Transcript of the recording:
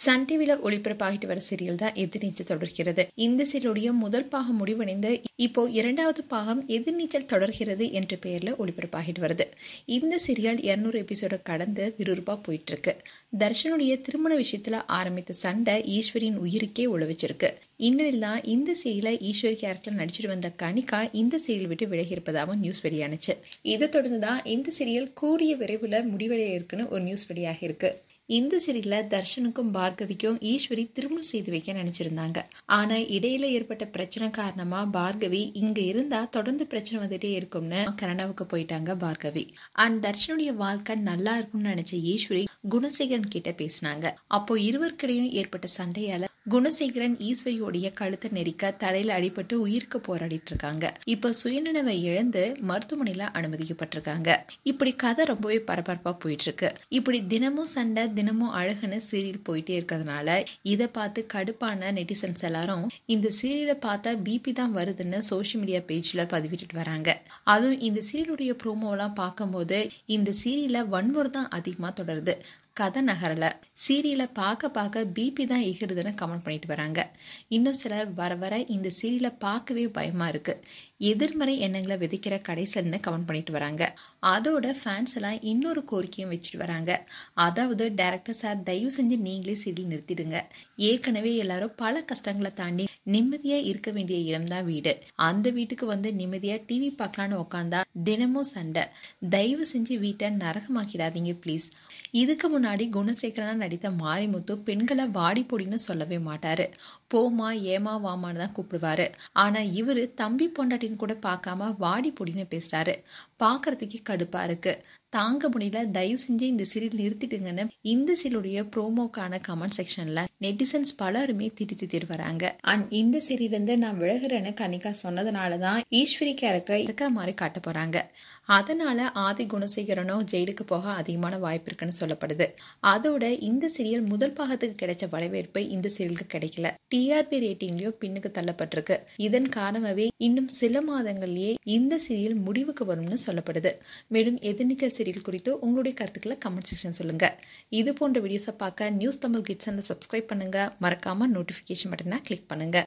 Sun டிவில ஒளிபரப்பாகிட்டு வர serial தான் எதிர்நீச்சல் தொடர்கிறது. இந்த சீரியலுடைய முதல் பாகம் முடிவடைந்து இப்போ இரண்டாவது பாகம் எதிர்நீச்சல் தொடர்கிறது என்ற பெயர்ல ஒளிபரப்பாகிட்டு வருது. இந்த சீரியல் 200 எபிசோட கடந்து விறுவிறுப்பா போயிட்டு இருக்கு. தர்ஷனுடைய திருமண விஷயத்துல ஆரம்பித்த சண்டை ஈஸ்வரியின் உயிருக்கே உழவிச்சிருக்கு. இந்நிலையில் தான் இந்த சீரியல ஈஸ்வரி கேரக்டர் நடிச்சிட்டு வந்த கனிகா இந்த சீரியல் விட்டு விலகி இருப்பதாகவும் நியூஸ் வெளியானுச்சு. இதை தொடர்ந்துதான் இந்த சீரியல் கூடிய விரைவில் முடிவடைய இருக்குன்னு ஒரு நியூஸ் வெளியாகி இருக்கு. இந்த சீரியல்ல தர்ஷனுக்கும் பார்கவிக்கும் ஈஸ்வரி திருமணம் செய்து வைக்க நினைச்சிருந்தாங்க. ஆனா இடையில ஏற்பட்ட பிரச்சனை காரணமா பார்கவி இங்க இருந்தா தொடர்ந்து பிரச்சனை வந்துட்டே இருக்கும்னு கனடாவுக்கு போயிட்டாங்க பார்கவி. அண்ட் தர்ஷனுடைய வாழ்க்கை நல்லா இருக்கும்னு நினைச்ச ஈஸ்வரி குணசேகரன் கிட்ட பேசினாங்க. அப்போ இருவருக்கிடையும் ஏற்பட்ட சண்டையால குணசேகரன் ஈஸ்வரியோடைய கழுத்தை நெரிக்க தலையில அடிபட்டு உயிருக்கு போராடிட்டு இருக்காங்க. இப்ப சுயநினைவை இழந்து மருத்துவமனையில அனுமதிக்கப்பட்டிருக்காங்க. இப்படி கதை ரொம்பவே பரபரப்பா போயிட்டு இருக்கு. இப்படி தினமும் சண்டை தினமும் அழகுன்னு சீரியல் போயிட்டே இருக்கிறதுனால இதை பார்த்து கடுப்பான நெட்டிசன்ஸ் எல்லாரும் இந்த சீரியலை பார்த்தா பிபி தான் வருதுன்னு சோசியல் மீடியா பேஜ்ல பதிவிட்டு வராங்க. அதுவும் இந்த சீரியலுடைய ப்ரோமோலாம் பார்க்கும்போது இந்த சீரியல்ல வன்முறை தான் அதிகமா தொடருது. கதை நகரல, சீரியலை பார்க்க பிபி தான் எகிறதுன்னு கமெண்ட் பண்ணிட்டு வராங்க. இன்னும் சிலர் வர வர இந்த சீரியலை பார்க்கவே பயமா இருக்கு, எதிர்மறை எண்ணங்களை விதைக்கிற கடைசல்னு கமெண்ட் பண்ணிட்டு வராங்க. அதோட ஃபேன்ஸ் எல்லாம் இன்னொரு கோரிக்கையும் வச்சுட்டு வராங்க. அதாவது டைரக்டர் சார், தயவு செஞ்சு நீங்களே சீரியல் நிறுத்திடுங்க. ஏற்கனவே எல்லாரும் பல கஷ்டங்களை தாண்டி நிம்மதியா இருக்க வேண்டிய இடம் தான் வீடு. அந்த வீட்டுக்கு வந்து நிம்மதியா டிவி பார்க்கலான்னு உட்காந்தா தினமும் சண்டை. தயவு செஞ்சு வீட்டை நரகமாக்கிடாதீங்க ப்ளீஸ். இதுக்கு முன்னாடி குணசேகரனா நடித்த மாரிமுத்து பெண்களை வாடி பொடின்னு சொல்லவே மாட்டாரு. போமா ஏமா வாமான்னு தான் கூப்பிடுவாரு. ஆனா இவரு தம்பி பொண்டாட்டின்னு கூட பார்க்காம வாடி பொடின்னு பேசுறாரு. பாக்குறதுக்கே கடுப்பா இருக்கு, தாங்க முடியல. தயவு செஞ்சு இந்த சீரியல் நிறுத்திடுங்கன்னு இந்த சீரியலுடைய ப்ரோமோக்கான கமெண்ட் செக்ஷன்ல நெட்டிசன்ஸ் பலருமே திட்டி வராங்க. அண்ட் இந்த சீரியல் வந்து நான் விலகுறேன்னு கனிகா சொன்னதுனாலதான் ஈஸ்வரி கேரக்டரை இருக்கிற மாதிரி காட்ட போறாங்க. அதனால ஆதி குணசேகரனோ ஜெயிலுக்கு போக அதிகமான வாய்ப்பு இருக்குன்னு சொல்லப்படுது. அதோட இந்த சீரியல் முதல் பாகத்துக்கு கிடைச்ச வரவேற்பு இந்த சீரியலுக்கு கிடைக்கல. டிஆர்பி ரேட்டிங்லயும் பின்னுக்கு தள்ளப்பட்டிருக்கு. இதன் காரணமாவே இன்னும் சில மாதங்கள்லயே இந்த சீரியல் முடிவுக்கு வரும்னு சொல்லப்படுது. மேலும் எதிர்நீச்சல் சீரியல் குறித்து உங்களுடைய கருத்துக்களை கமெண்ட் செக்ஷன் சொல்லுங்க. இது போன்ற வீடியோஸை பார்க்க நியூஸ் தமிழ் கிட்ஸ் சப்ஸ்கிரைப் பண்ணுங்க. மறக்காம நோட்டிபிகேஷன் பட்டனை கிளிக் பண்ணுங்க.